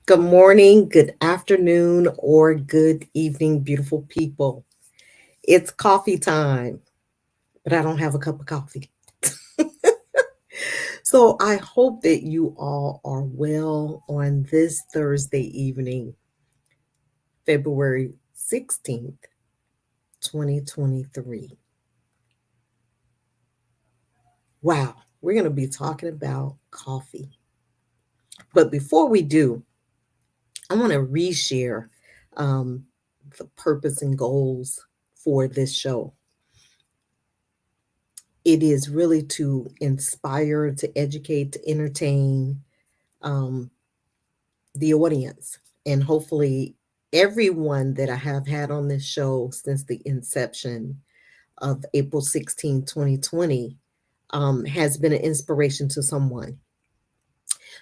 Good morning, good afternoon, or good evening, beautiful people. It's coffee time, but I don't have a cup of coffee. So I hope that you all are well on this Thursday evening, February 16th, 2023. Wow, we're going to be talking about coffee. But before we do, I want to reshare um, the purpose and goals for this show. It is really to inspire, to educate, to entertain um, the audience. And hopefully, everyone that I have had on this show since the inception of April 16, 2020, has been an inspiration to someone.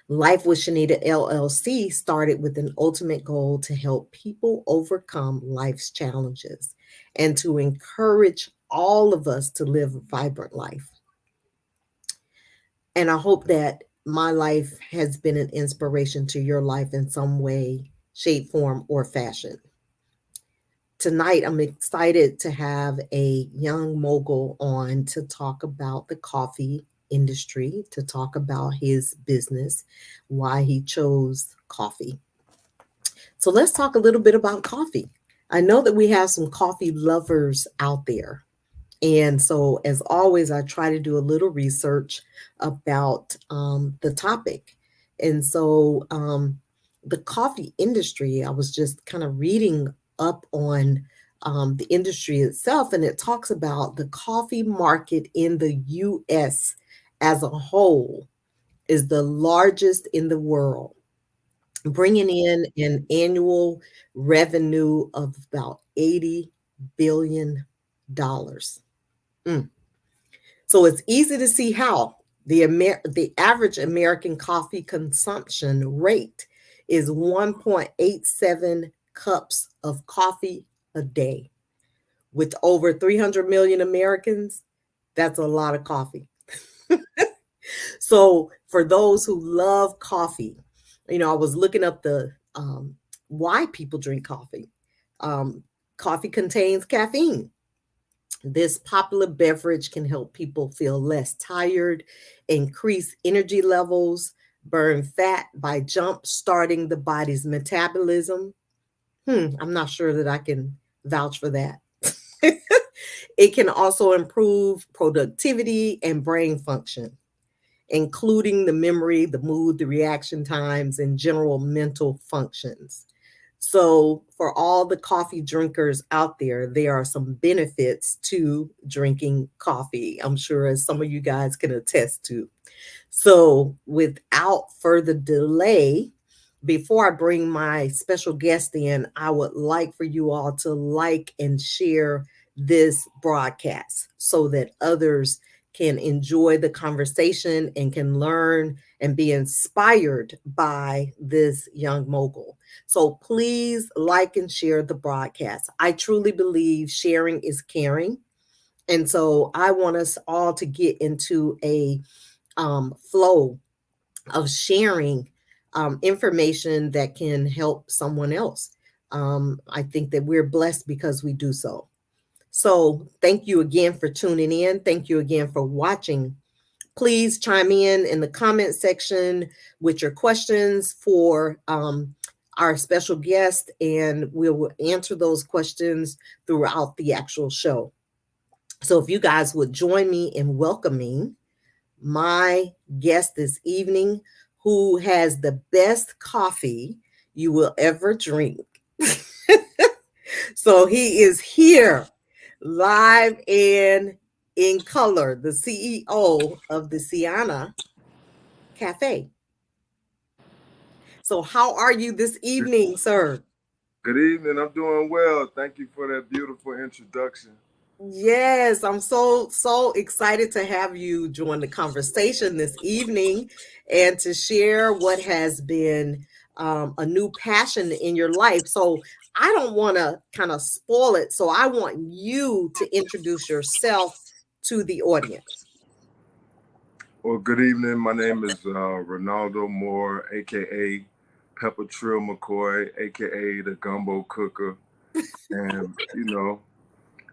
Life with Shenita LLC started with an ultimate goal to help people overcome life's challenges and to encourage all of us to live a vibrant life. And I hope that my life has been an inspiration to your life in some way, shape, form, or fashion. Tonight, I'm excited to have a young mogul on to talk about the coffee industry, to talk about his business, why he chose coffee. So, let's talk a little bit about coffee. I know that we have some coffee lovers out there. And so, as always, I try to do a little research about the topic. And so, the coffee industry, I was just kind of reading up on the industry itself, and it talks about the coffee market in the US as a whole is the largest in the world, bringing in an annual revenue of about $80 billion. Mm. So it's easy to see how the average American coffee consumption rate is 1.87 cups of coffee a day. With over 300 million Americans, that's a lot of coffee. So for those who love coffee, I was looking up the why people drink coffee. Um, Coffee contains caffeine. This popular beverage can help people feel less tired, increase energy levels, burn fat by jump starting the body's metabolism. I'm not sure that I can vouch for that. It can also improve productivity and brain function, including the memory, the mood, the reaction times, and general mental functions. So, for all the coffee drinkers out there are some benefits to drinking coffee. I'm sure as some of you guys can attest to. So, without further delay, before I bring my special guest in, I would like for you all to like and share this broadcast so that others can enjoy the conversation and can learn and be inspired by this young mogul. So please like and share the broadcast. I truly believe sharing is caring. And so I want us all to get into a flow of sharing information that can help someone else. I think that we're blessed because we do so. So, thank you again for tuning in. Thank you again for watching. Please chime in the comment section with your questions for our special guest, and we will answer those questions throughout the actual show. So, if you guys would join me in welcoming my guest this evening, who has the best coffee you will ever drink. So he is here live and in color, the CEO of the Sienna Cafe. So how are you this evening, sir? Good evening. I'm doing well. Thank you for that beautiful introduction. Yes, I'm so excited to have you join the conversation this evening and to share what has been a new passion in your life. So I don't want to kind of spoil it. So I want you to introduce yourself to the audience. Well, good evening. My name is Ronaldo Moore, aka Pepper Trill McCoy, aka the Gumbo Cooker, and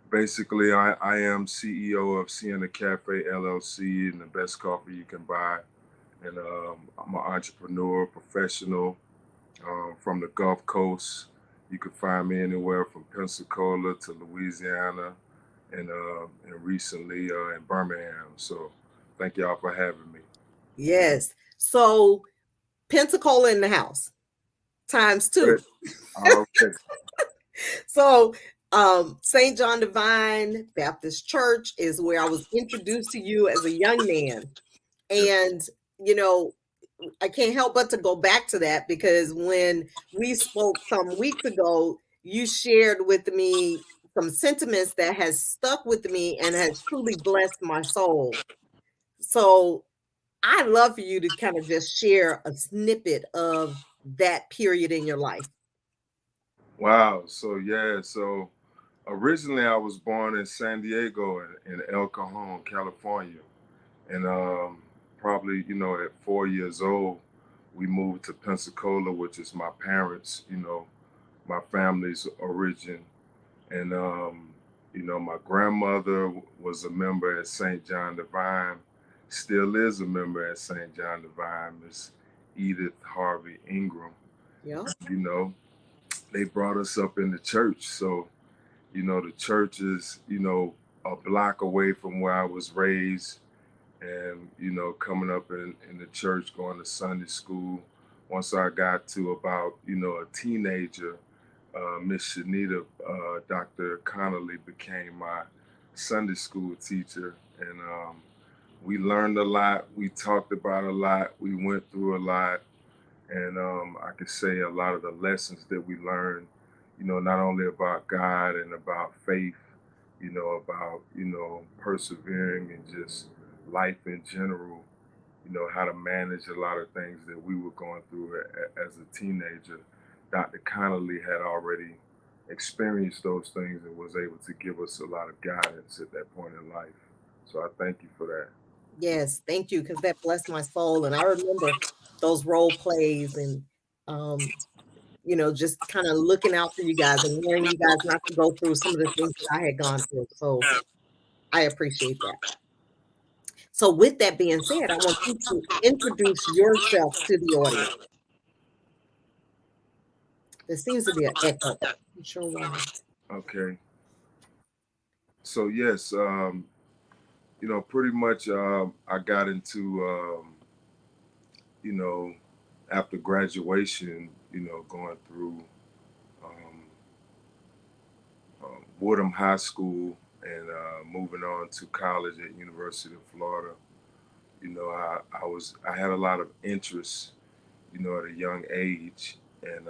basically I am CEO of Sienna Cafe LLC and the best coffee you can buy. And I'm an entrepreneur, professional from the Gulf Coast. You can find me anywhere from Pensacola to Louisiana, and recently in Birmingham. So thank y'all for having me. Yes. So Pensacola in the house times two. But already, So St. John Divine Baptist Church is where I was introduced to you as a young man. yes, And, you know, I can't help but to go back to that because when we spoke some weeks ago, you shared with me some sentiments that has stuck with me and has truly blessed my soul. So I'd love for you to kind of just share a snippet of that period in your life. wow. So yeah, so originally I was born in San Diego in El Cajon, California, and probably at 4 years old, we moved to Pensacola, which is my parents, my family's origin. And my grandmother was a member at St. John Divine, still is a member at St. John Divine, Miss Edith Harvey Ingram. Yeah. You know, they brought us up in the church. So, the church is, a block away from where I was raised. And, coming up in the church, going to Sunday school. Once I got to about, a teenager, Miss Shenita, Dr. Connolly became my Sunday school teacher, and we learned a lot. We talked about a lot. We went through a lot, and I could say a lot of the lessons that we learned. Not only about God and about faith, about persevering and just life in general. How to manage a lot of things that we were going through as a teenager. Dr. Connolly had already experienced those things and was able to give us a lot of guidance at that point in life. So I thank you for that. Yes, thank you, because that blessed my soul. And I remember those role plays and um, just kind of looking out for you guys and wanting you guys not to go through some of the things that I had gone through. So I appreciate that. So with that being said, I want you to introduce yourself to the audience. There seems to be an echo. I'm not sure why. Okay. So yes, pretty much I got into you know, after graduation, going through um, Woodham High School and moving on to college at University of Florida. I had a lot of interest, at a young age, and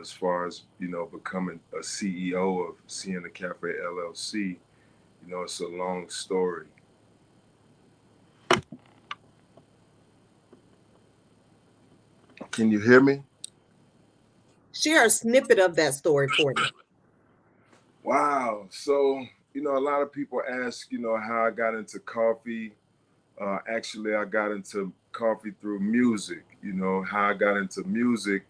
as far as becoming a CEO of Sienna Cafe LLC, it's a long story. Can you hear me? Share a snippet of that story for me. Wow. So, a lot of people ask, how I got into coffee. Actually, I got into coffee through music. How I got into music,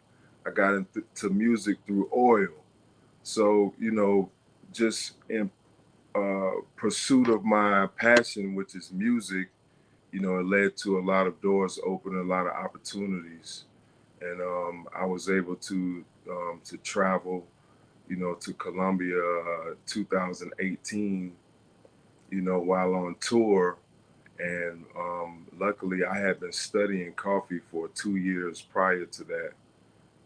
I got into music through oil. So, just in pursuit of my passion, which is music, it led to a lot of doors open, a lot of opportunities. And I was able to travel, to Colombia 2018, while on tour. And luckily, I had been studying coffee for 2 years prior to that.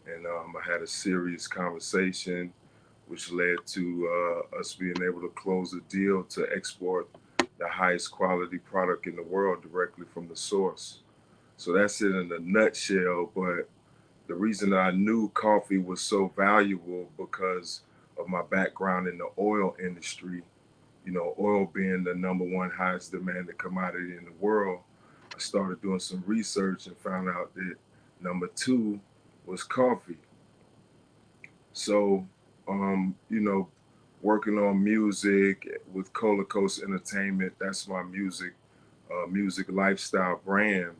And I had a serious conversation, which led to us being able to close a deal to export the highest quality product in the world directly from the source. So that's it in a nutshell. But the reason I knew coffee was so valuable because of my background in the oil industry, oil being the number one highest demanded commodity in the world. I started doing some research and found out that number two was coffee. So, working on music with Cola Coast Entertainment, that's my music lifestyle brand.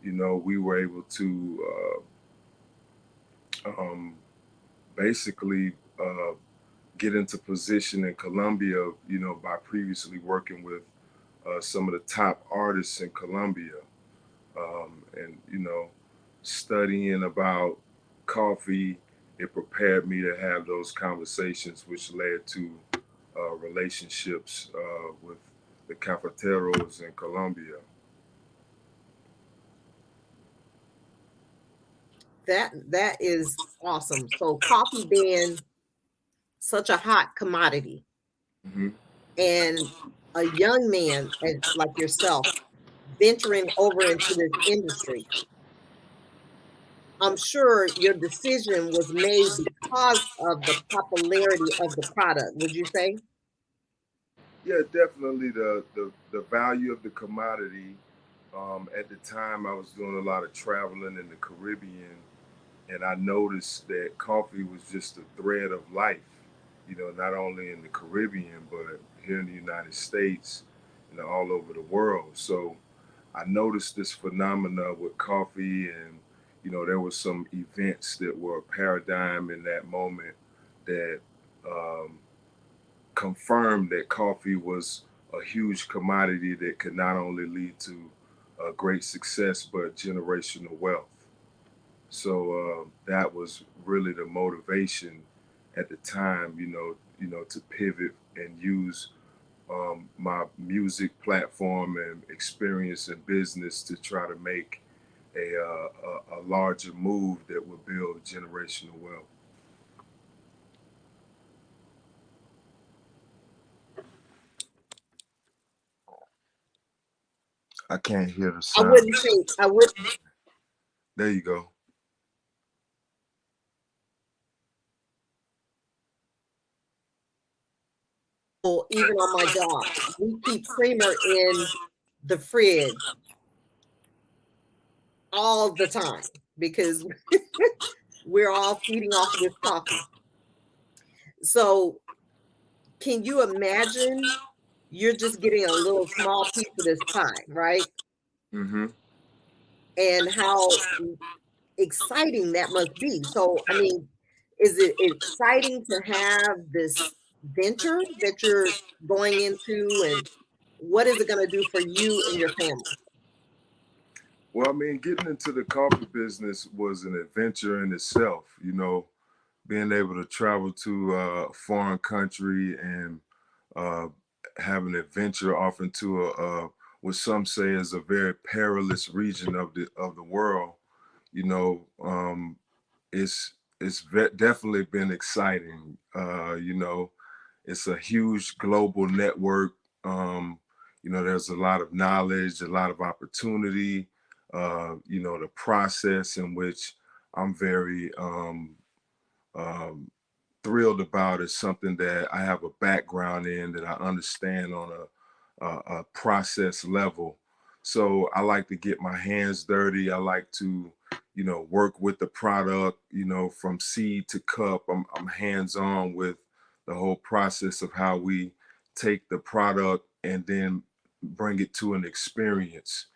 we were able to um, basically get into position in Colombia, by previously working with some of the top artists in Colombia, and studying about coffee. It prepared me to have those conversations, which led to relationships with the cafeteros in Colombia. That is awesome. So coffee being such a hot commodity, Hmm. and a young man like yourself venturing over into this industry, I'm sure your decision was made because of the popularity of the product, would you say? Yeah, definitely the value of the commodity. At the time, I was doing a lot of traveling in the Caribbean, and I noticed that coffee was just a thread of life. Not only in the Caribbean, but here in the United States, all over the world. So I noticed this phenomena with coffee, and there were some events that were a paradigm in that moment that um, confirmed that coffee was a huge commodity that could not only lead to great success but generational wealth. So that was really the motivation at the time, to pivot and use my music platform and experience in business to try to make a larger move that would build generational wealth. I can't hear the I sound. wouldn't say I would There you go. even on my job. We keep creamer in the fridge all the time because we're all feeding off of this coffee. So can you imagine you're just getting a little small piece of this pie, right? Hmm. And how exciting that must be. So, I mean, is it exciting to have this venture that you're going into, and what is it going to do for you and your family? Well, I mean, getting into the coffee business was an adventure in itself. Being able to travel to a foreign country and uh, have an adventure off into what some say is a very perilous region of the world. You know, it's definitely been exciting. It's a huge global network. Um, there's a lot of knowledge, a lot of opportunity. The process in which I'm very um, thrilled about is something that I have a background in, that I understand on a process level. So I like to get my hands dirty. I like to, work with the product, from seed to cup. I'm hands on with the whole process of how we take the product and then bring it to an experience,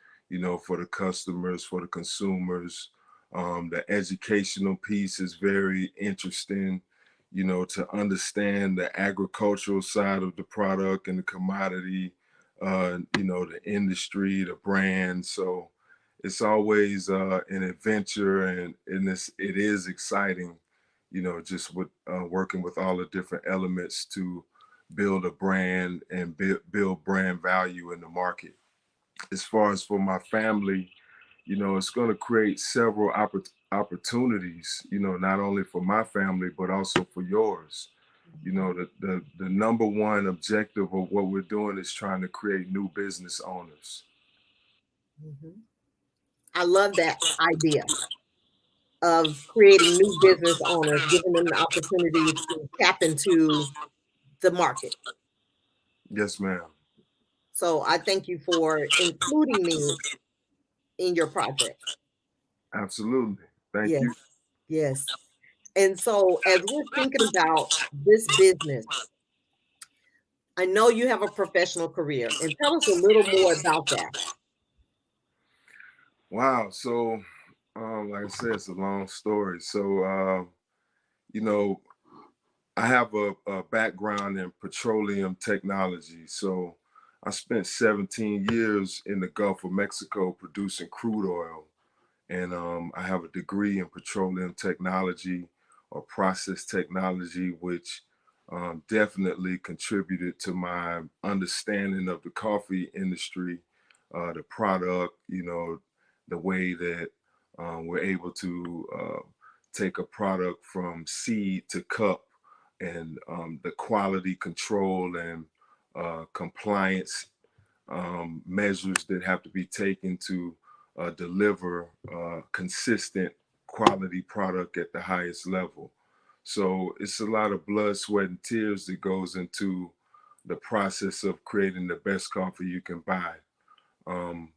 for the customers, for the consumers. The educational piece is very interesting, to understand the agricultural side of the product and the commodity, the industry, the brand. So it's always an adventure, and it is exciting, just with working with all the different elements to build a brand and build brand value in the market. As far as for my family, it's going to create several opportunities, not only for my family, but also for yours. The number one objective of what we're doing is trying to create new business owners. Mhm. I love that idea of creating new business owners, giving them the opportunity to tap into the market. Yes, ma'am. So I thank you for including me in your project. Absolutely. Thank Yes, you. yes. And so as we're thinking about this business, I know you have a professional career, and tell us a little more about that. Wow. So, like I said, it's a long story. So, you know, I have a background in petroleum technology. So, I spent 17 years in the Gulf of Mexico producing crude oil, and I have a degree in petroleum technology or process technology, which definitely contributed to my understanding of the coffee industry, the product, the way that we're able to take a product from seed to cup, and the quality control and compliance measures that have to be taken to deliver consistent quality product at the highest level. So it's a lot of blood, sweat, and tears that goes into the process of creating the best coffee you can buy. Um,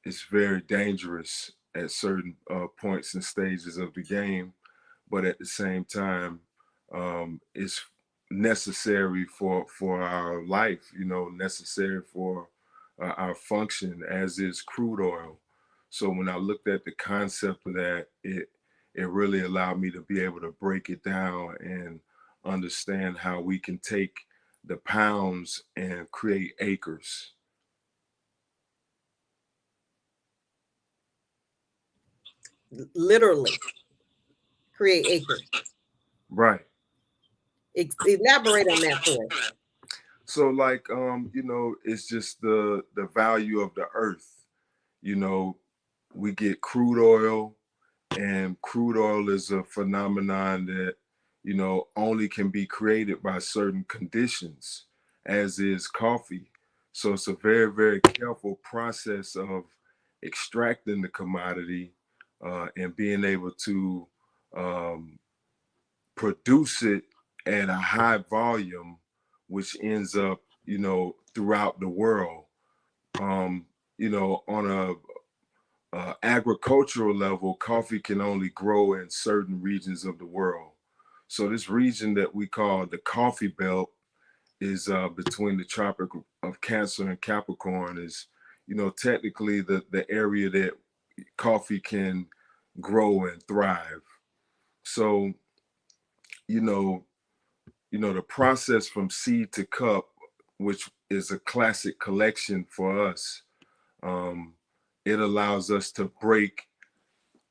it's very dangerous at certain points and stages of the game, but at the same time, it's necessary for our life. Necessary for our function, as is crude oil. So when I looked at the concept of that, it really allowed me to be able to break it down and understand how we can take the pounds and create acres. Literally create acres. Right. Elaborate on that for us. So like it's just the value of the earth. You know, we get crude oil, and crude oil is a phenomenon that only can be created by certain conditions, as is coffee. So it's a very, very careful process of extracting the commodity and being able to um, produce it at a high volume, which ends up throughout the world. um, on a agricultural level, coffee can only grow in certain regions of the world. So this region that we call the coffee belt is between the Tropic of Cancer and Capricorn, is technically the area that coffee can grow and thrive. So you know the process from seed to cup, which is a classic collection for us. um, it allows us to break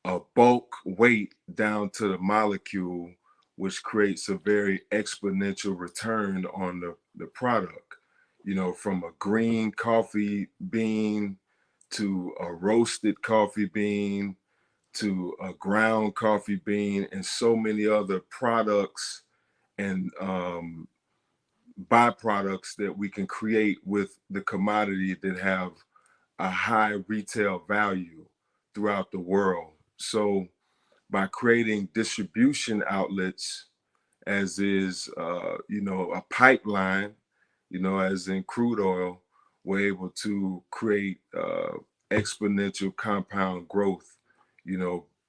a bulk weight down to the molecule, which creates a very exponential return on the product. From a green coffee bean to a roasted coffee bean to a ground coffee bean, and so many other products and byproducts that we can create with the commodity that have a high retail value throughout the world. So by creating distribution outlets, as is a pipeline, as in crude oil, we're able to create exponential compound growth,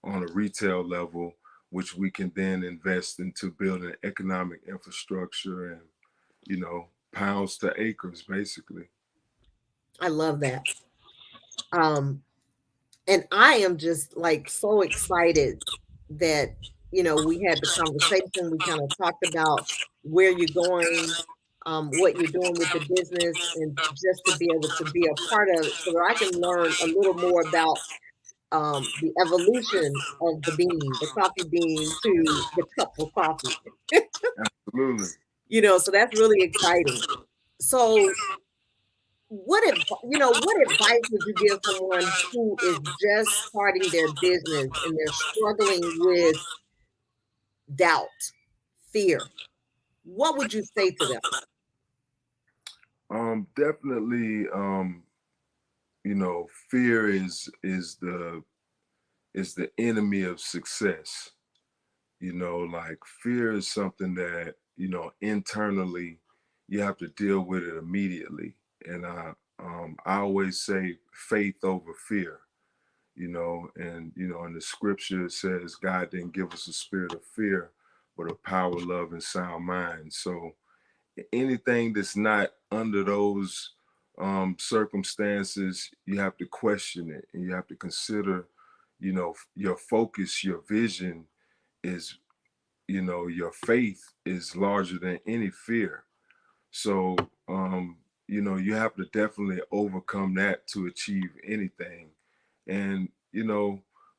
on a retail level, which we can then invest into building economic infrastructure and pounds to acres, basically. I love that. Um, and I am just like so excited that we had the conversation. We kind of talked about where you're going, what you're doing with the business, and just to be able to be a part of it, so that I can learn a little more about the evolution of the bean, the coffee bean, to the cup of coffee. Absolutely. So that's really exciting. So what advice would you give someone who is just starting their business and they're struggling with doubt, fear? What would you say to them? Definitely. Fear is the enemy of success. Like fear is something that internally you have to deal with it immediately. And I always say faith over fear. And in the scripture it says God didn't give us a spirit of fear, but of power, love, and sound mind. So anything that's not under those circumstances, you have to question it and you have to consider, your focus, your vision is, your faith is larger than any fear. So, you have to definitely overcome that to achieve anything. And,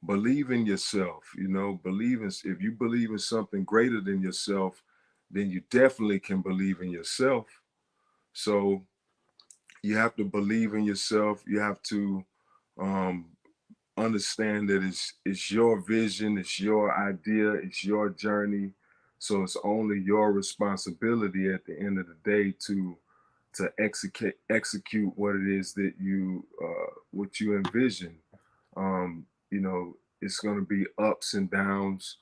believe in yourself, if you believe in something greater than yourself, then you definitely can believe in yourself. So you have to believe in yourself. You have to um, understand that it's your vision, it's your idea, it's your journey. So it's only your responsibility at the end of the day to execute what it is that what you envision. It's going to be ups and downs,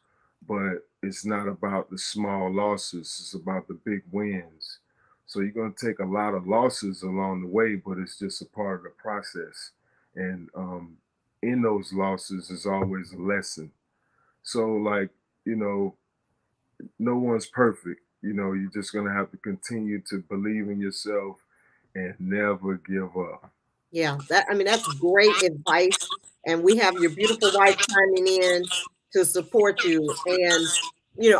but it's not about the small losses. It's about the big wins. So you're going to take a lot of losses along the way, but it's just a part of the process. And in those losses is always a lesson. So, like, you know, no one's perfect. You're just going to have to continue to believe in yourself and never give up. Yeah, that's great advice. And we have your beautiful wife chiming in to support you. And,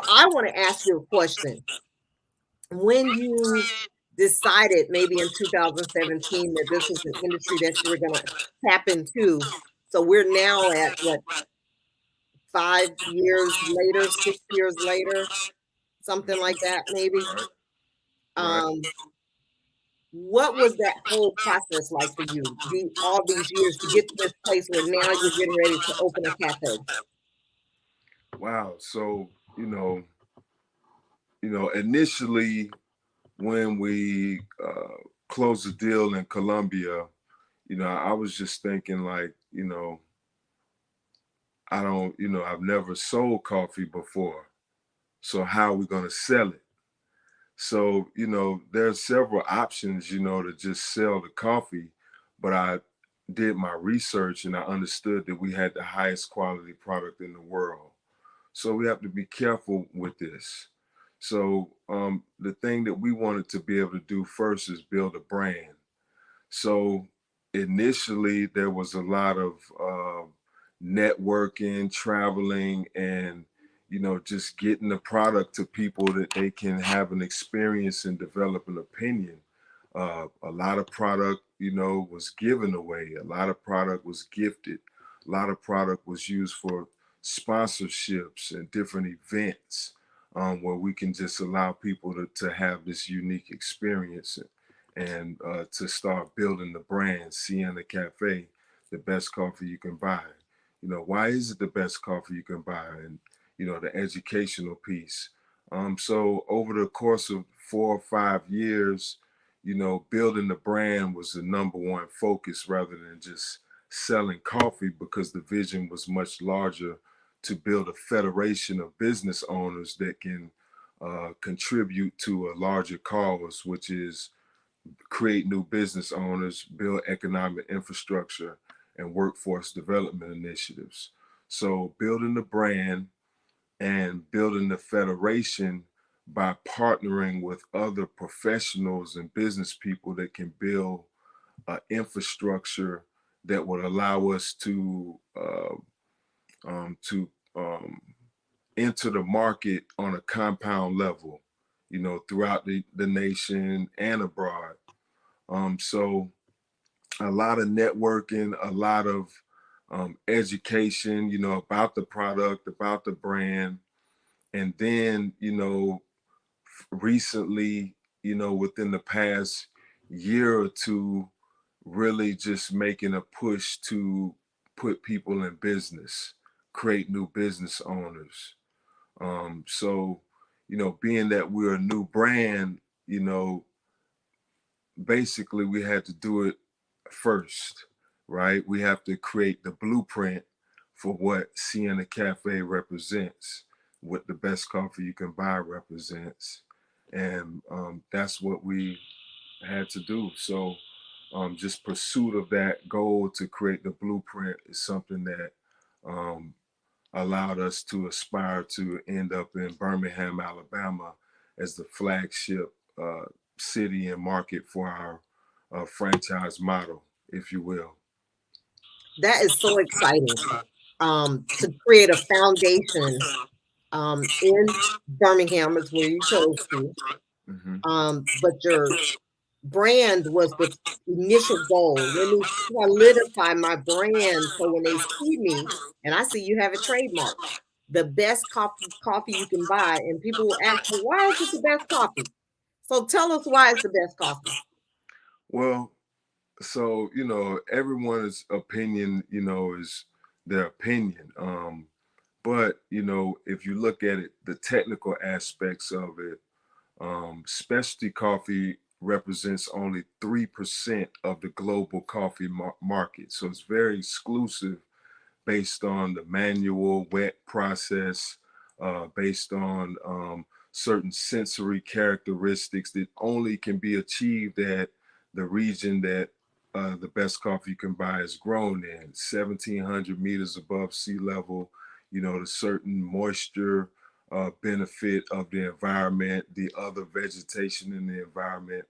I want to ask you a question. When you decided maybe in 2017 that this was an industry that you were going to tap into, so we're now at what, 5 years later, 6 years later, something like that, maybe. Right, right. Um, what was that whole process like for you? All these years to get to this place where now you're getting ready to open a cafe? Wow. So, initially when we closed the deal in Colombia, I was just thinking like, I don't, I've never sold coffee before. So how are we going to sell it? So, there's several options, to just sell the coffee, but I did my research and I understood that we had the highest quality product in the world. So we have to be careful with this. So the thing that we wanted to be able to do first is build a brand. So initially, there was a lot of networking, traveling, and just getting the product to people that they can have an experience and develop an opinion. A lot of product, was given away. A lot of product was gifted. A lot of product was used for sponsorships and different events where we can just allow people to have this unique experience and to start building the brand, Sienna Cafe, the best coffee you can buy. Why is it the best coffee you can buy? And, the educational piece. So over the course of 4 or 5 years, building the brand was the number one focus rather than just selling coffee because the vision was much larger to build a federation of business owners that can contribute to a larger cause, which is create new business owners, build economic infrastructure, and workforce development initiatives. So, building the brand and building the federation by partnering with other professionals and business people that can build an infrastructure that would allow us to enter the market on a compound level, throughout the nation and abroad. So a lot of networking, a lot of education, about the product, about the brand. And then, recently, within the past year or two, really just making a push to put people in business, create new business owners. So, being that we're a new brand, basically we had to do it first, right? We have to create the blueprint for what Sienna Cafe represents, what the best coffee you can buy represents. And that's what we had to do. So just pursuit of that goal to create the blueprint is something that um, allowed us to aspire to end up in Birmingham, Alabama as the flagship city and market for our franchise model, if you will. That is so exciting. To create a foundation in Birmingham is where you chose to. Hmm. But your brand was the initial goal. Let me solidify my brand so when they see me, and I see you have a trademark, the best coffee you can buy, and people will ask me, why is it the best coffee? So tell us why it's the best coffee. Well, so everyone's opinion, is their opinion. But if you look at it, the technical aspects of it, specialty coffee represents only 3% of the global coffee market. So it's very exclusive based on the manual wet process, based on certain sensory characteristics that only can be achieved at the region that the best coffee you can buy is grown in, 1,700 meters above sea level. The certain moisture benefit of the environment, the other vegetation in the environment.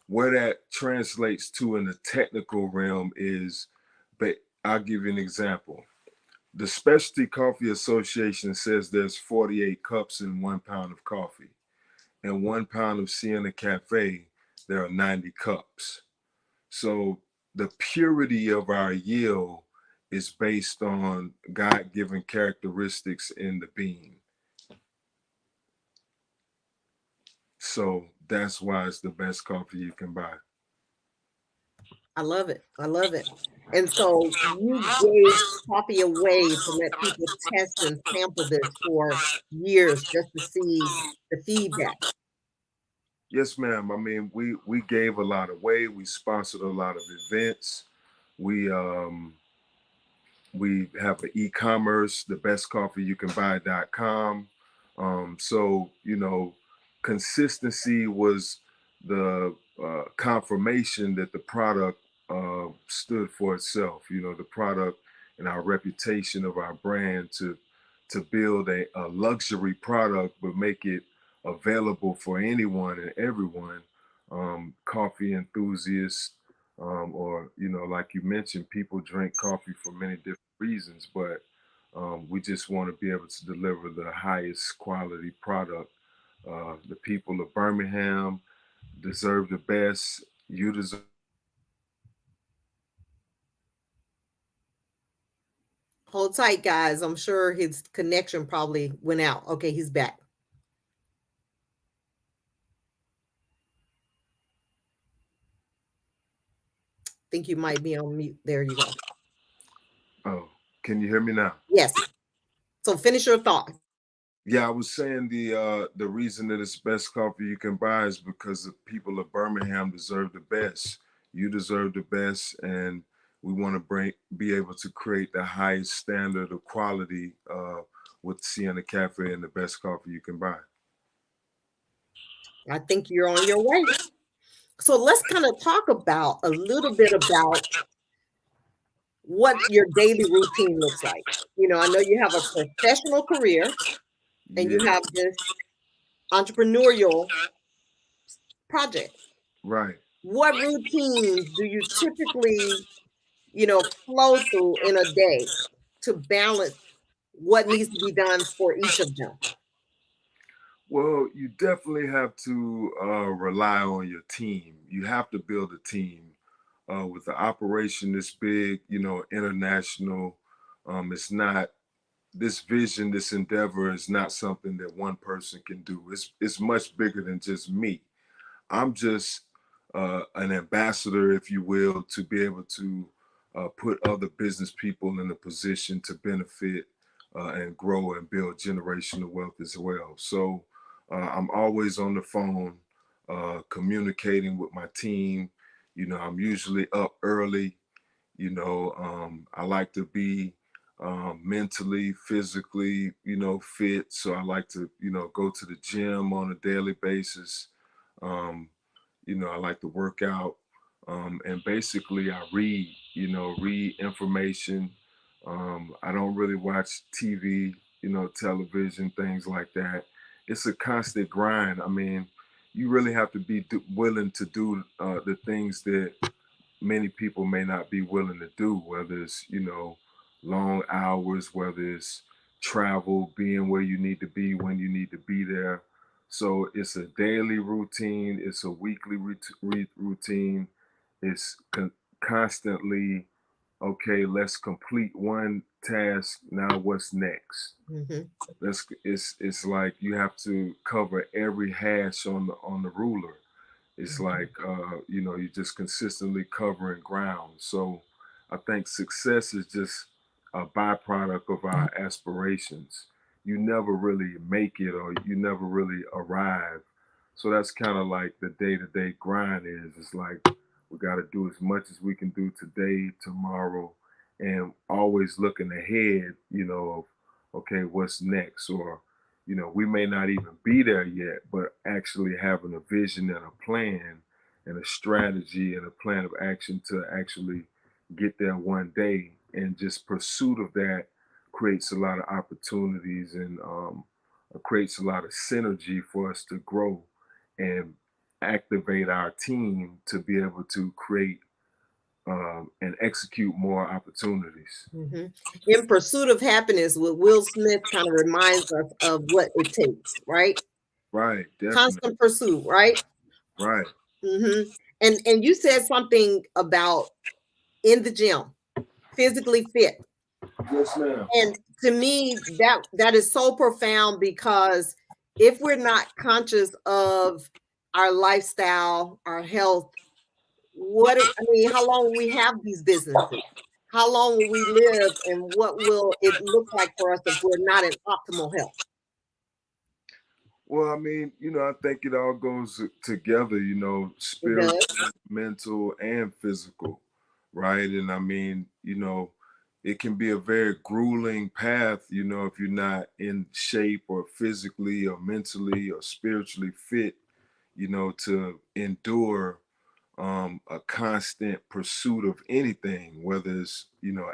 Where that translates to in the technical realm is, but I'll give you an example. The Specialty Coffee Association says there's 48 cups in 1 pound of coffee. In 1 pound of Sienna Cafe, there are 90 cups. So the purity of our yield is based on God-given characteristics in the bean. So that's why it's the best coffee you can buy. I love it. I love it. And so you gave coffee away to let people test and sample this for years just to see the feedback. Yes, ma'am. I mean, we gave a lot away. We sponsored a lot of events. We we have an e-commerce, thebestcoffeeyoucanbuy.com. So consistency was the confirmation that the product stood for itself. The product and our reputation of our brand to build a luxury product, but make it available for anyone and everyone, coffee enthusiasts, or like you mentioned, people drink coffee for many different reasons, but we just want to be able to deliver the highest quality product. The people of Birmingham deserve the best. You deserve. Hold tight, guys. I'm sure his connection probably went out. Okay, he's back. Think you might be on mute. There you go. Oh, can you hear me now? Yes. So finish your thought. Yeah, I was saying the reason that it's best coffee you can buy is because the people of Birmingham deserve the best. You deserve the best, and we want to be able to create the highest standard of quality with Sienna Cafe and the best coffee you can buy. I think you're on your way. So let's kind of talk about a little bit about what your daily routine looks like. I know you have a professional career and you Yeah, have this entrepreneurial project. right. What routines do you typically, flow through in a day to balance what needs to be done for each of them? Well, you definitely have to rely on your team. You have to build a team. With the operation this big, international, it's not this vision, this endeavor is not something that one person can do. It's much bigger than just me. I'm just an ambassador, if you will, to be able to put other business people in a position to benefit and grow and build generational wealth as well. So I'm always on the phone, communicating with my team. I'm usually up early. I like to be mentally, physically, fit. So I like to, go to the gym on a daily basis. Um, I like to work out. And basically, I read, read information. I don't really watch TV, television, things like that. It's a constant grind. I mean, you really have to be willing to do the things that many people may not be willing to do, whether it's, long hours, whether it's travel, being where you need to be when you need to be there. So it's a daily routine, it's a weekly routine, it's constantly, okay, let's complete one task. Now what's next? Mm-hmm. It's like you have to cover every hash on the ruler. It's Mm-hmm. like you're just consistently covering ground. So I think success is just a byproduct of our aspirations. You never really make it, or you never really arrive. So that's kind of like the day-to-day grind is. It's like we got to do as much as we can do today, tomorrow, and always looking ahead, of okay, what's next? Or we may not even be there yet, but actually having a vision and a plan and a strategy and a plan of action to actually get there one day. And just pursuit of that creates a lot of opportunities, and creates a lot of synergy for us to grow and activate our team to be able to create and execute more opportunities. Mm-hmm. In Pursuit of Happiness with Will Smith kind of reminds us of what it takes, right? Right, definitely. Constant pursuit, right? Right. Mm-hmm. And you said something about in the gym, physically fit. Yes, ma'am. And to me, that is so profound, because if we're not conscious of our lifestyle, our health, I mean, how long will we have these businesses? How long will we live, and what will it look like for us if we're not in optimal health? Well, I mean, I think it all goes together, It does. spiritual, mental, and physical, right? And I mean, it can be a very grueling path, if you're not in shape or physically or mentally or spiritually fit, to endure a constant pursuit of anything, whether it's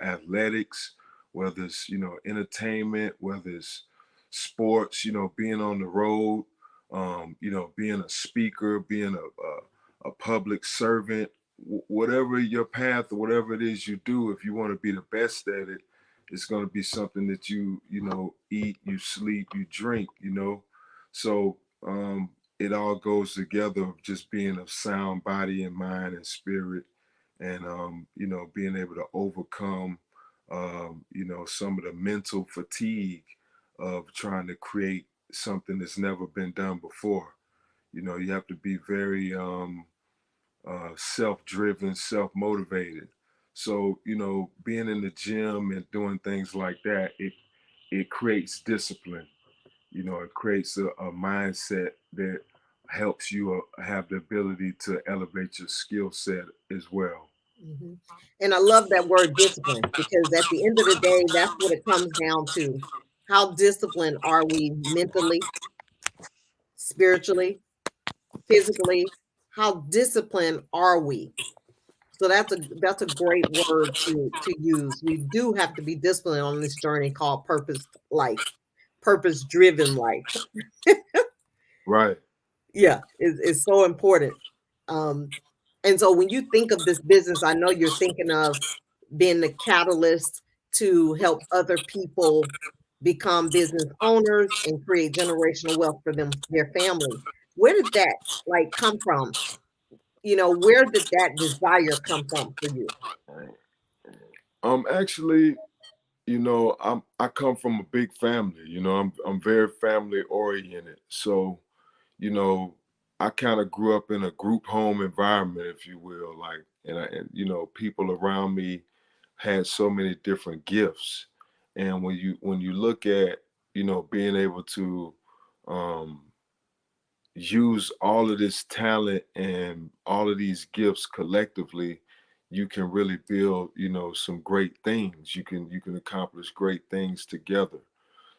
athletics, whether it's entertainment, whether it's sports, being on the road, being a speaker, being a public servant, whatever your path or whatever it is you do, if you want to be the best at it, it's going to be something that you eat, you sleep, you drink, so it all goes together of just being of sound body and mind and spirit, and being able to overcome some of the mental fatigue of trying to create something that's never been done before. You have to be very self-driven, self-motivated. So being in the gym and doing things like that, it creates discipline. It creates a mindset that helps you have the ability to elevate your skill set as well. Hmm. And I love that word discipline, because at the end of the day, that's what it comes down to. How disciplined are we mentally, spiritually, physically? How disciplined are we? So that's a great word to use. We do have to be disciplined on this journey called purpose life, purpose driven life. Right. Yeah, it's so important. Um, and so when you think of this business, I know you're thinking of being the catalyst to help other people become business owners and create generational wealth for them, their family. Where did that come from? Where did that desire come from for you? Actually, I come from a big family. I'm very family oriented. So, you know, I kind of grew up in a group home environment, if you will, like, and people around me had so many different gifts. And when you look at, being able to um use all of this talent and all of these gifts collectively, you can really build, some great things. You can accomplish great things together.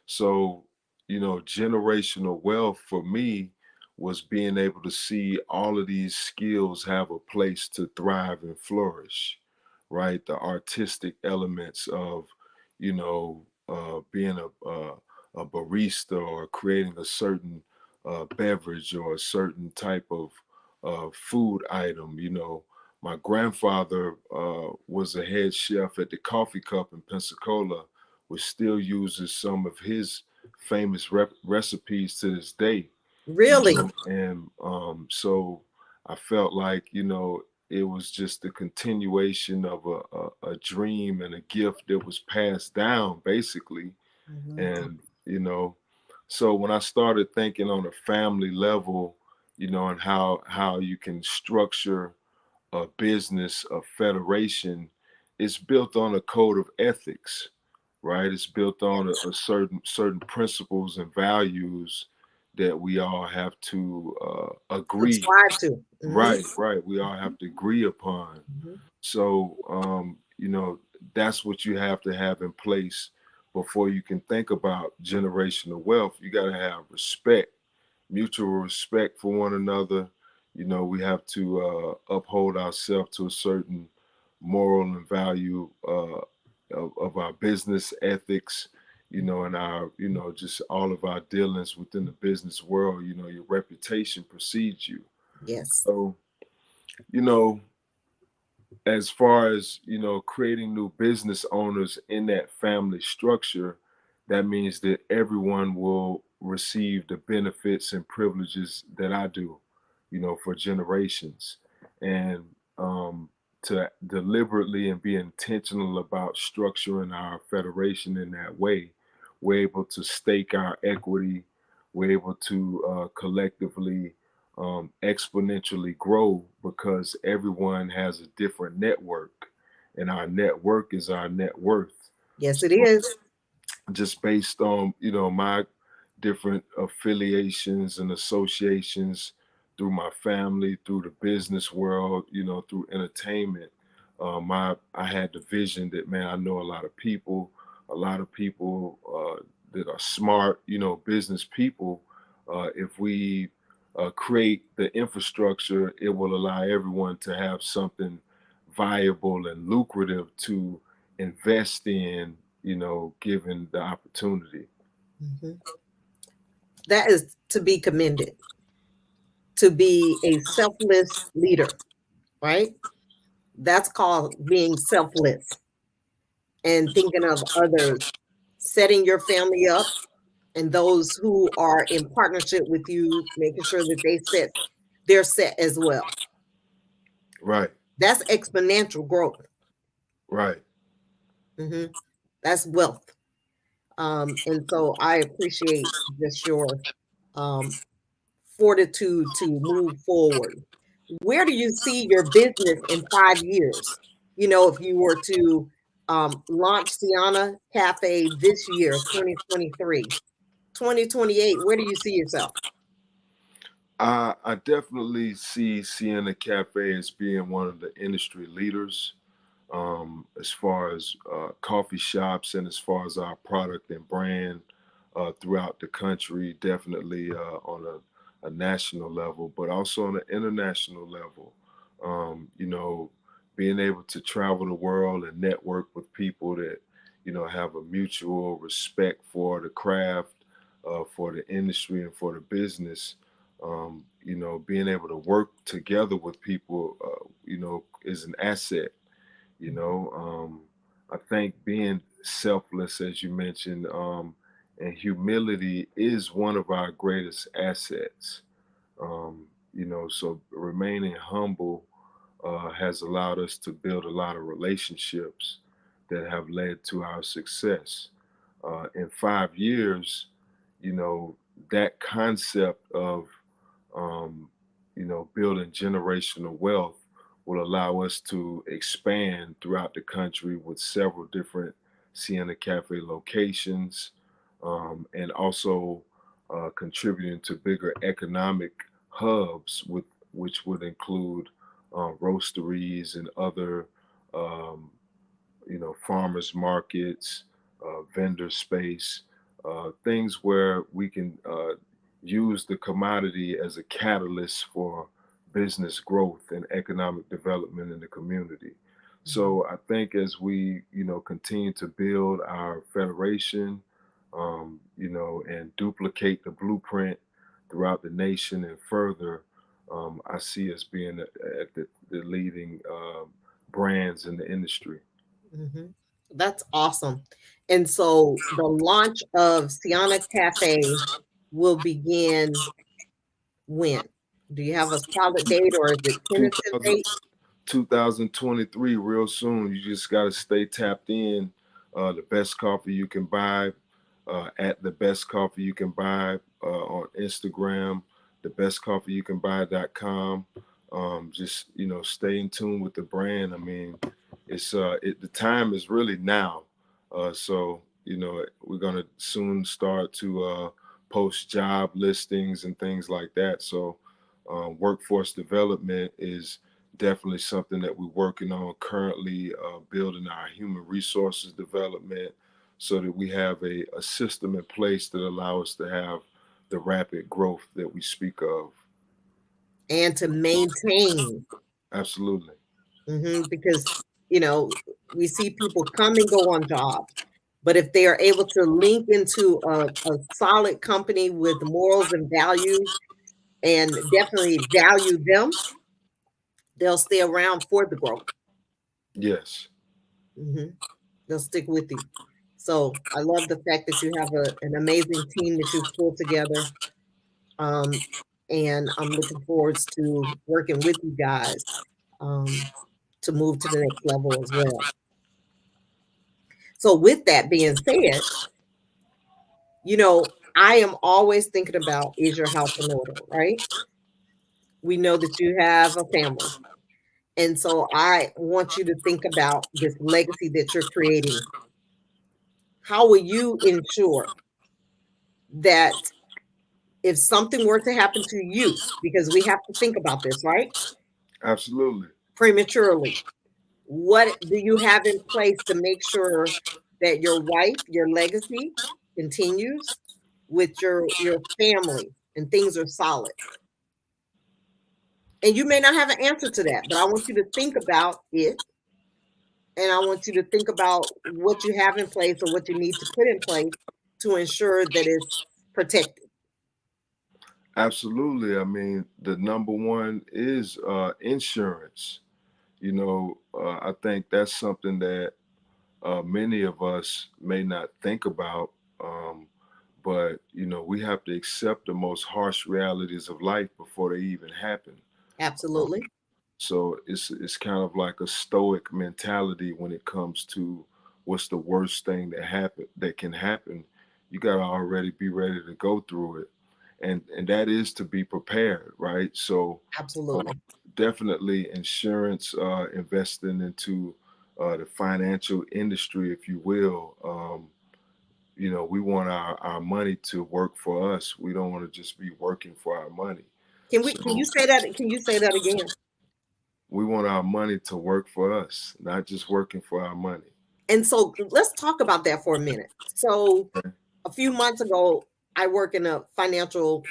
So, generational wealth for me was being able to see all of these skills have a place to thrive and flourish, right? The artistic elements of, being a barista or creating a certain beverage or a certain type of food item. You know, my grandfather was a head chef at the Coffee Cup in Pensacola, which still uses some of his famous recipes to this day. You Really? know, and so I felt like, you know, it was just a continuation of a dream and a gift that was passed down basically. Mhm. And you know, so when I started thinking on a family level, you know, and how you can structure a business, a federation, it's built on a code of ethics, right? It's built on a certain principles and values that we all have to agree. Subscribe to. Hmm. Right, right. We all have to agree upon. Hmm. So, you know, that's what you have to have in place before you can think about generational wealth. You got to have respect, mutual respect for one another. You know, we have to uphold ourselves to a certain moral and value of our business ethics, you know, and our, you know, just all of our dealings within the business world. You know, your reputation precedes you. Yes. So, you know, as far as, you know, creating new business owners in that family structure, that means that everyone will receive the benefits and privileges that I do, you know, for generations. And to deliberately and be intentional about structuring our federation in that way, we're able to stake our equity, we're able to collectively exponentially grow because everyone has a different network, and our network is our net worth. Yes, it So is. just based on, you know, my different affiliations and associations through my family, through the business world, you know, through entertainment, I had the vision that, man, I know a lot of people that are smart, you know, business people. If we create the infrastructure, it will allow everyone to have something viable and lucrative to invest in, you know, given the opportunity. Hmm. That is to be commended, to be a selfless leader, right? That's called being selfless and thinking of others, setting your family up, and those who are in partnership with you, making sure that they're set as well. Right, That's exponential growth. right. Hmm. That's wealth. And so I appreciate just your um, fortitude to move forward. Where do you see your business in 5 years? You know, if you were to launch Sienna Cafe this year, 2023, 2028, where do you see yourself? I definitely see Sienna Cafe as being one of the industry leaders as far as coffee shops and as far as our product and brand throughout the country, definitely on a national level, but also on an international level. You know, being able to travel the world and network with people that, you know, have a mutual respect for the craft, for the industry, and for the business. You know, being able to work together with people, you know, is an asset. You know, I think being selfless, as you mentioned, and humility is one of our greatest assets. You know, so remaining humble has allowed us to build a lot of relationships that have led to our success. In 5 years, you know, that concept of um, you know, building generational wealth will allow us to expand throughout the country with several different Sienna Cafe locations, and also contributing to bigger economic hubs, with which would include roasteries and other um, you know, farmers markets, vendor space, things where we can use the commodity as a catalyst for business growth and economic development in the community. Mhm. So I think as we, you know, continue to build our federation, you know, and duplicate the blueprint throughout the nation and further. I see us being at the leading brands in the industry. Hmm. That's awesome. And so the launch of Siana Cafe will begin when? Do you have a solid date or is it tentative 2000, date? 2023, real soon. You just got to stay tapped in. The best coffee you can buy at the best coffee you can buy on Instagram, the best coffee you can buy.com. Just, stay in tune with the brand. I mean, the time is really now. So, we're going to soon start to post job listings and things like that. So, workforce development is definitely something that we're working on currently, building our human resources development so that we have a system in place that allow us to have the rapid growth that we speak of. And to maintain, Absolutely. because, you know, we see people come and go on jobs, but if they are able to link into a solid company with morals and values and definitely value them, they'll stay around for the growth. Yes. Hmm. They'll stick with you. So I love the fact that you have an amazing team that you've pulled together. Um, and I'm looking forward to working with you guys um, to move to the next level as well. So, with that being said, I am always thinking about, is your house in order, right? We know that you have a family. And so I want you to think about this legacy that you're creating. How will you ensure that if something were to happen to you, because we have to think about this, right? Absolutely. Prematurely, what do you have in place to make sure that your wife, your legacy continues with your family and things are solid? And you may not have an answer to that, but I want you to think about it. And I want you to think about what you have in place or what you need to put in place to ensure that it's protected. Absolutely. I mean, the number one is insurance. I think that's something that many of us may not think about. But we have to accept the most harsh realities of life before they even happen. Um, Absolutely. so it's kind of like a stoic mentality when it comes to what's the worst thing that can happen. You got to already be ready to go through it, and that is to be prepared, right? So Absolutely. definitely insurance, investing into the financial industry, if you will. We want our money to work for us. We don't want to just be working for our money. So Can you say that? Can you say that again? we want our money to work for us, not just working for our money. And so let's talk about that for a minute. So Okay? a few months ago, I work in a financial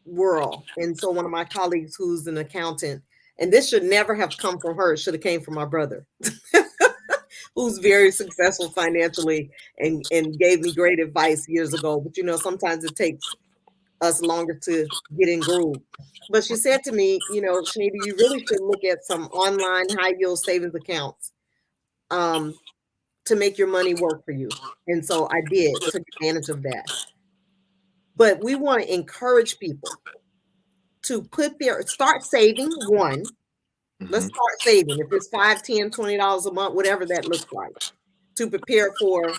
world. And so one of my colleagues who's an accountant, and this should never have come from her, it should have came from my brother, who's very successful financially and gave me great advice years ago. But sometimes it takes us longer to get in groove. But she said to me, Shanita, you really should look at some online high yield savings accounts um, to make your money work for you. And so I did, took advantage of that. But we want to encourage people to start saving. One, let's Hmm. start saving. If it's 5, 10, $20 a month, whatever that looks like, to prepare for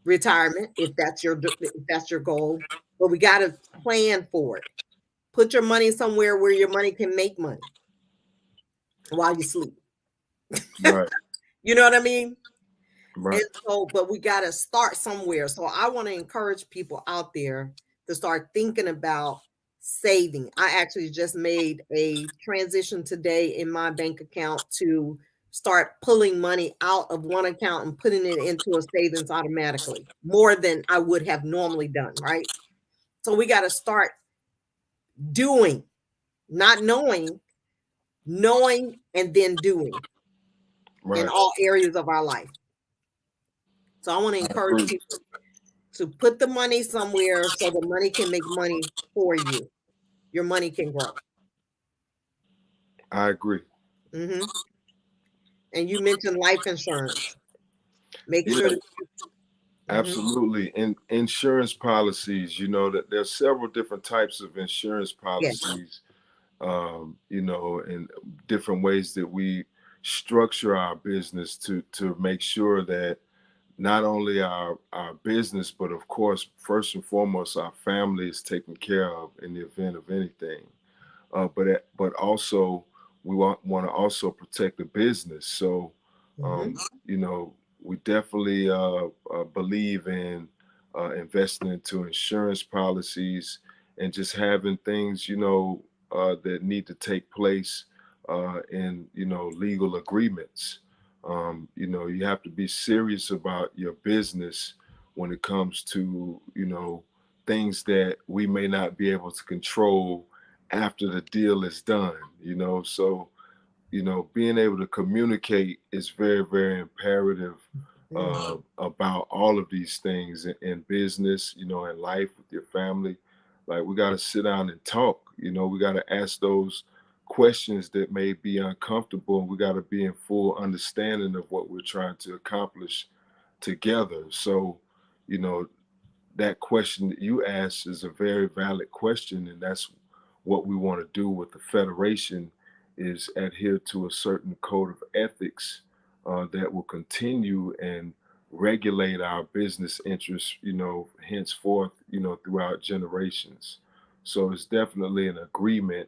retirement, if that's your goal. But we got to plan for it. Put your money somewhere where your money can make money while you sleep. Right, You know what I mean? And right, so, but we got to start somewhere. So I want to encourage people out there to start thinking about saving. I actually just made a transition today in my bank account to start pulling money out of one account and putting it into a savings automatically, more than I would have normally done, right? So we got to start doing, not knowing and then doing in right. all areas of our life. So I want to I encourage agree. people to put the money somewhere so the money can make money for you. your money can grow. I agree. Hmm. And you mentioned life insurance. Make sure Yeah, that. Hmm. absolutely. And insurance policies, that there's several different types of insurance Yes. policies, and different ways that we structure our business to make sure that not only our business, but of course, first and foremost, our family is taken care of in the event of anything. But also we want to also protect the business. So, Hmm. um, you know, we definitely believe in investing into insurance policies and just having things, that need to take place in, legal agreements. You have to be serious about your business when it comes to, things that we may not be able to control after the deal is done, so being able to communicate is very, very imperative Hmm. about all of these things in business, in life with your family. Like, we got to sit down and talk. We got to ask those questions that may be uncomfortable, and we got to be in full understanding of what we're trying to accomplish together. So, you know, that question that you asked is a very valid question, and that's what we want to do with the federation, is adhere to a certain code of ethics that will continue and regulate our business interests, henceforth, throughout generations. So it's definitely an agreement,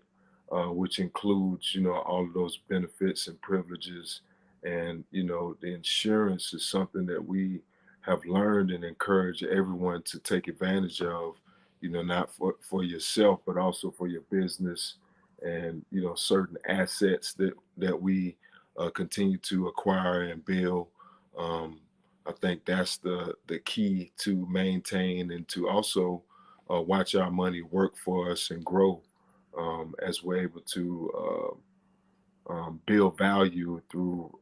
which includes, all of those benefits and privileges. And, the insurance is something that we have learned and encourage everyone to take advantage of, not for yourself, but also for your business and, certain assets that we continue to acquire and build. Um, I think that's the key to maintain and to also watch our money work for us and grow as we're able to build value through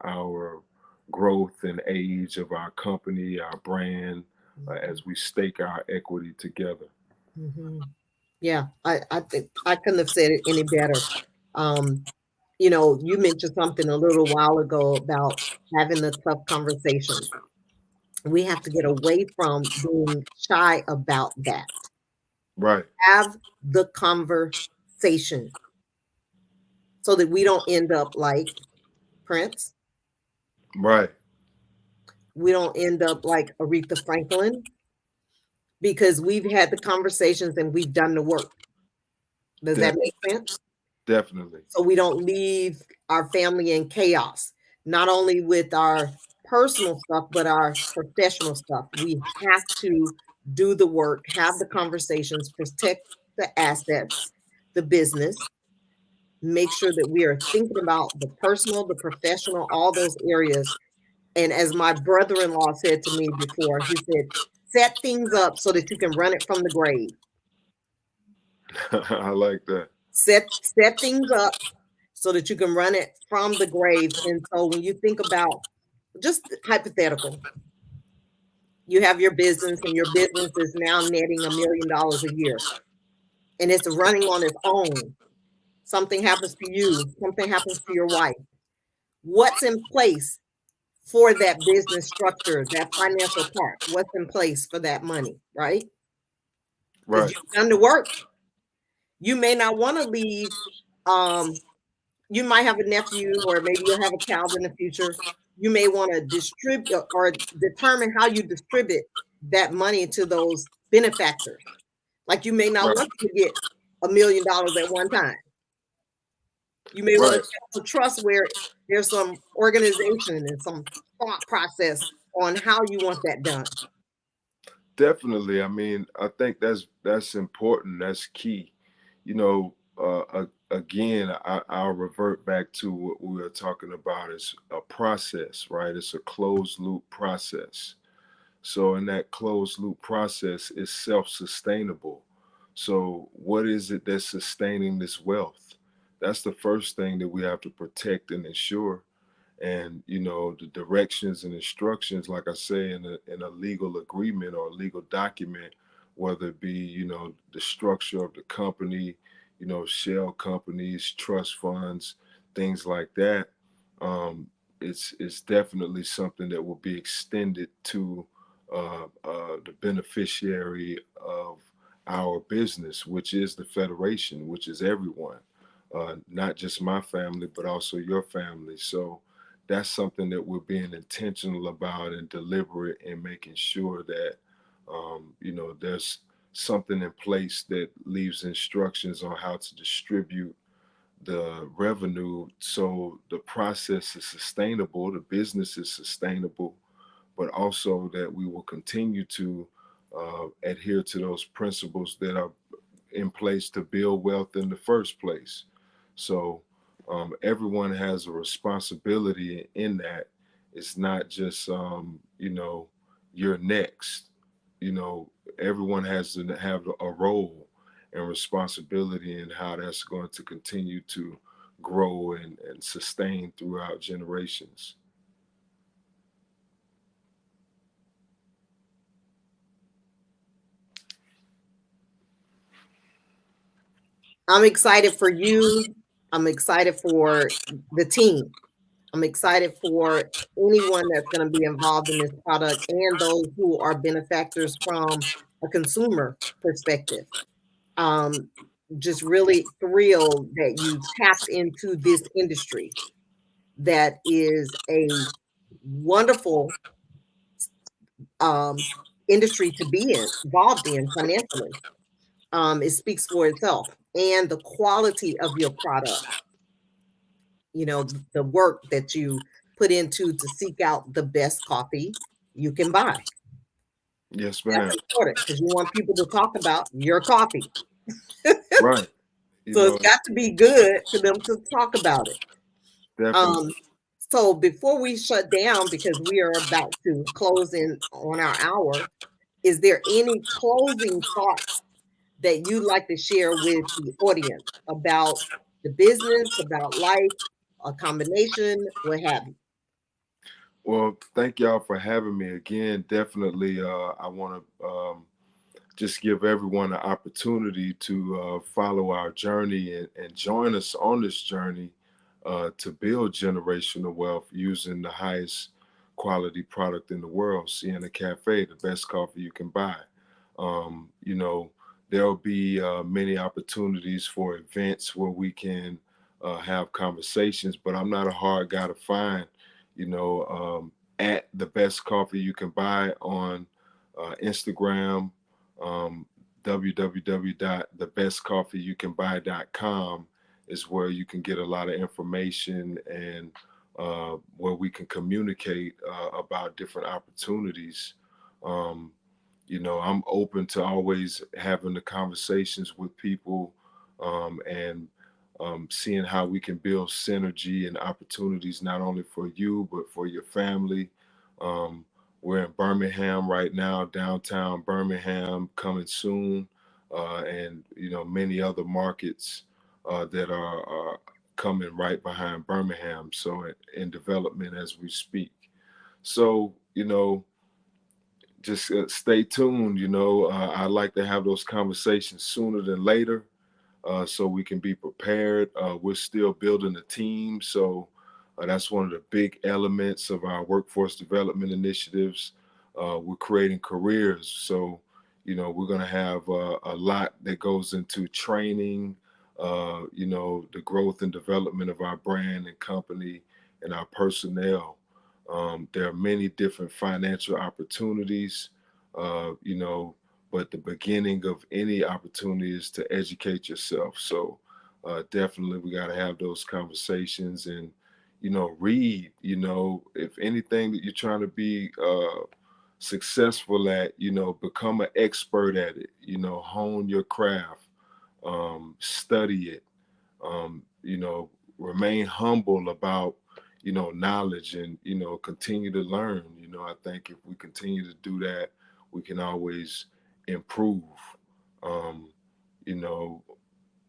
our growth and age of our company, our brand, Hmm. as we stake our equity together. Hmm. Yeah, I think I couldn't have said it any better. Um, you mentioned something a little while ago about having the tough conversations. We have to get away from being shy about that. Right, Have the conversation so that we don't end up like Prince. right. We don't end up like Aretha Franklin because we've had the conversations and we've done the work. Does that Def- make sense? Definitely. So we don't leave our family in chaos, not only with our personal stuff, but our professional stuff. We have to do the work, have the conversations, protect the assets, the business, make sure that we are thinking about the personal, the professional, all those areas. And as my brother in law said to me before, he said, set things up so that you can run it from the grave. I like that. Set things up so that you can run it from the grave. And so when you think about just hypothetical, you have your business and your business is now netting $1 million a year and it's running on its own. Something happens to you, something happens to your wife. What's in place for that business structure, that financial part? What's in place for that money, right? Because Right, you've done the work. You may not want to leave. Um, you might have a nephew, or maybe you'll have a child in the future. You may want to distribute or determine how you distribute that money to those benefactors. Like you may not right, want to get $1 million at one time. You may want to right. set up a trust where there's some organization and some thought process on how you want that done. Definitely. I mean, I think that's important. That's key. Again, I'll revert back to what we were talking about is a process, right? It's a closed loop process. So in that closed loop process, it's self-sustainable. So what is it that's sustaining this wealth? That's the first thing that we have to protect and ensure. And the directions and instructions, like I say, in a legal agreement or a legal document, whether it be the structure of the company, shell companies, trust funds, things like that. Um, it's definitely something that will be extended to the beneficiary of our business, which is the federation, which is everyone, not just my family, but also your family. So that's something that we're being intentional about and deliberate in making sure that there's something in place that leaves instructions on how to distribute the revenue so the process is sustainable, the business is sustainable, but also that we will continue to adhere to those principles that are in place to build wealth in the first place. So everyone has a responsibility in that. It's not just you're next. You know, everyone has to have a role and responsibility in how that's going to continue to grow and sustain throughout generations. I'm excited for you. I'm excited for the team. I'm excited for anyone that's going to be involved in this product and those who are benefactors from a consumer perspective. Um, just really thrilled that you tapped into this industry that is a wonderful um, industry to be involved in financially. It speaks for itself and the quality of your product, the work that you put into to seek out the best coffee you can buy. Yes, That's ma'am. important because you want people to talk about your coffee. Right. You So it's know, got to be good for them to talk about it. definitely. Um, so before we shut down, because we are about to close in on our hour, is there any closing thoughts that you'd like to share with the audience about the business, about life, a combination, what have you? Well, thank y'all for having me again. Definitely, I want to just give everyone an opportunity to follow our journey and join us on this journey to build generational wealth using the highest quality product in the world, Sienna Cafe, the best coffee you can buy. You know, there'll be many opportunities for events where we can have conversations, but I'm not a hard guy to find. At the best coffee you can buy on Instagram, um, www.thebestcoffeeyoucanbuy.com is where you can get a lot of information and where we can communicate about different opportunities. Um, I'm open to always having the conversations with people and seeing how we can build synergy and opportunities not only for you but for your family. Um, we're in Birmingham right now, downtown Birmingham, coming soon, and many other markets that are coming right behind Birmingham. So in development as we speak. So just stay tuned. I like to have those conversations sooner than later, so we can be prepared. We're still building a team, so that's one of the big elements of our workforce development initiatives. We're creating careers, so we're going to have a lot that goes into training. The growth and development of our brand and company and our personnel. There are many different financial opportunities, but the beginning of any opportunity is to educate yourself. So definitely we got to have those conversations and, read, if anything that you're trying to be successful at, become an expert at it, hone your craft, study it, you know, remain humble about, knowledge and, continue to learn. I think if we continue to do that, we can always improve. Um, you know,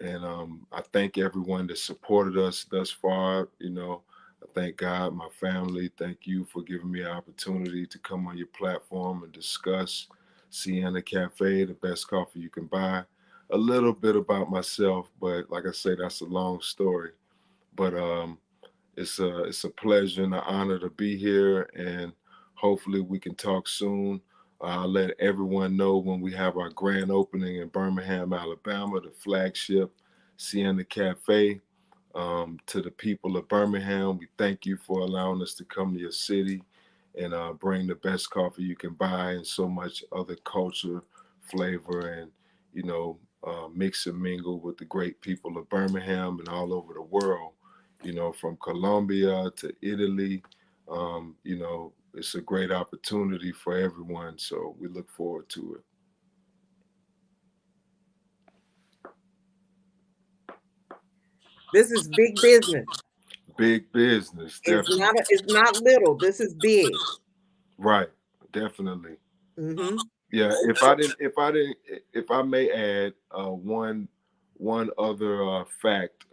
and I thank everyone that supported us thus far. I thank God, my family. Thank you for giving me an opportunity to come on your platform and discuss Sienna Cafe, the best coffee you can buy. a little bit about myself, but like I say, that's a long story. But it's a pleasure and an honor to be here, and hopefully we can talk soon. I'll let everyone know when we have our grand opening in Birmingham, Alabama, the flagship Sienna Cafe. To the people of Birmingham, we thank you for allowing us to come to your city and bring the best coffee you can buy and so much other culture, flavor, and mix and mingle with the great people of Birmingham and all over the world. From Colombia to Italy. It's a great opportunity for everyone. So we look forward to it. This is big business. Big business, definitely. It's not little. This is big. Right, definitely. Mm-hmm. Yeah. If I may add one other fact,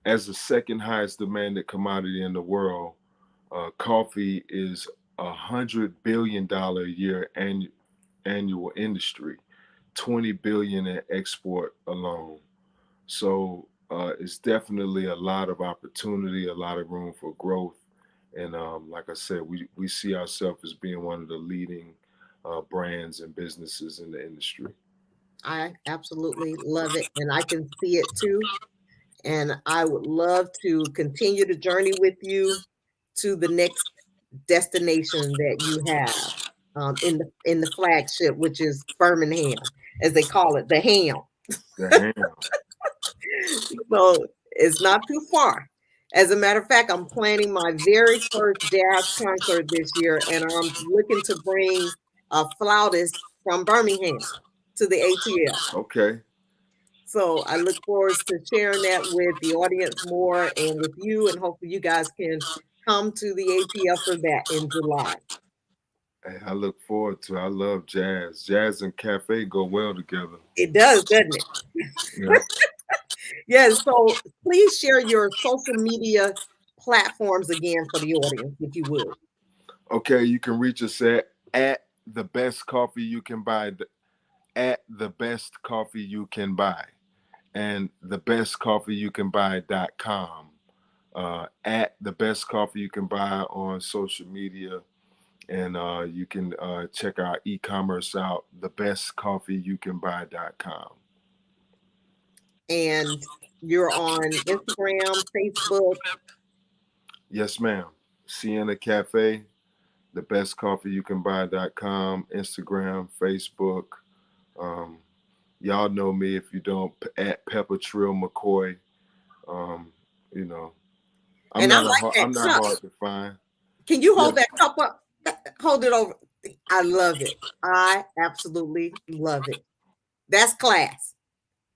as the second highest demanded commodity in the world, coffee is $100 billion a year annual industry, 20 billion in export alone. So it's definitely a lot of opportunity, a lot of room for growth, and like I said, we see ourselves as being one of the leading brands and businesses in the industry. I absolutely love it, and I can see it too. And I would love to continue the journey with you to the next destination that you have in the flagship, which is Birmingham, as they call it, the Ham. The ham. So it's not too far. As a matter of fact, I'm planning my very first jazz concert this year, and I'm looking to bring a flautist from Birmingham to the ATL. Okay. So I look forward to sharing that with the audience more and with you, and hopefully you guys can come to the ATL for that in July. Hey, I look forward to it. I love jazz. Jazz and cafe go well together. It does, doesn't it? Yeah. Yes. So please share your social media platforms again for the audience, if you would. Okay, you can reach us at the best coffee you can buy, at the best coffee you can buy, and the best coffee you can buy.com. At the best coffee you can buy on social media, and you can check our e-commerce out, the best coffee you can buy.com. And you're on Instagram, Facebook, Yes, ma'am. Sienna Cafe, the best coffee you can buy.com, Instagram, Facebook. Um, y'all know me. If you don't, at Pepper Trill McCoy. Um, you know, and I like that I'm not cup. hard to find. Can you hold Yes, that cup up? Hold it over. I love it. I absolutely love it. That's class.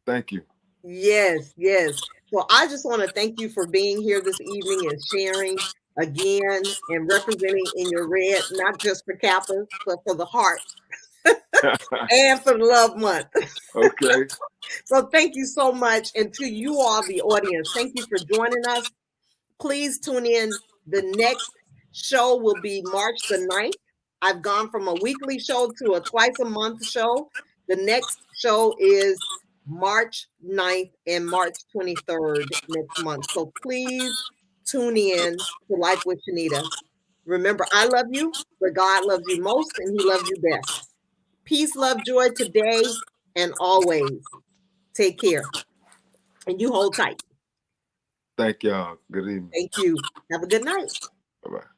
thank you. Yes, yes. So I just want to thank you for being here this evening and sharing again and representing in your red, not just for Kappa, but for the heart and for the love month. Okay. So thank you so much. And to you all, the audience, thank you for joining us. Please tune in. The next show will be March the 9th. I've gone from a weekly show to a twice a month show. The next show is March 9th and March 23rd next month. So please tune in to Life with Shenita. Remember, I love you, but God loves you most and He loves you best. Peace, love, joy today and always. Take care and you hold tight. Thank y'all. Good evening. Thank you. Have a good night. Bye bye.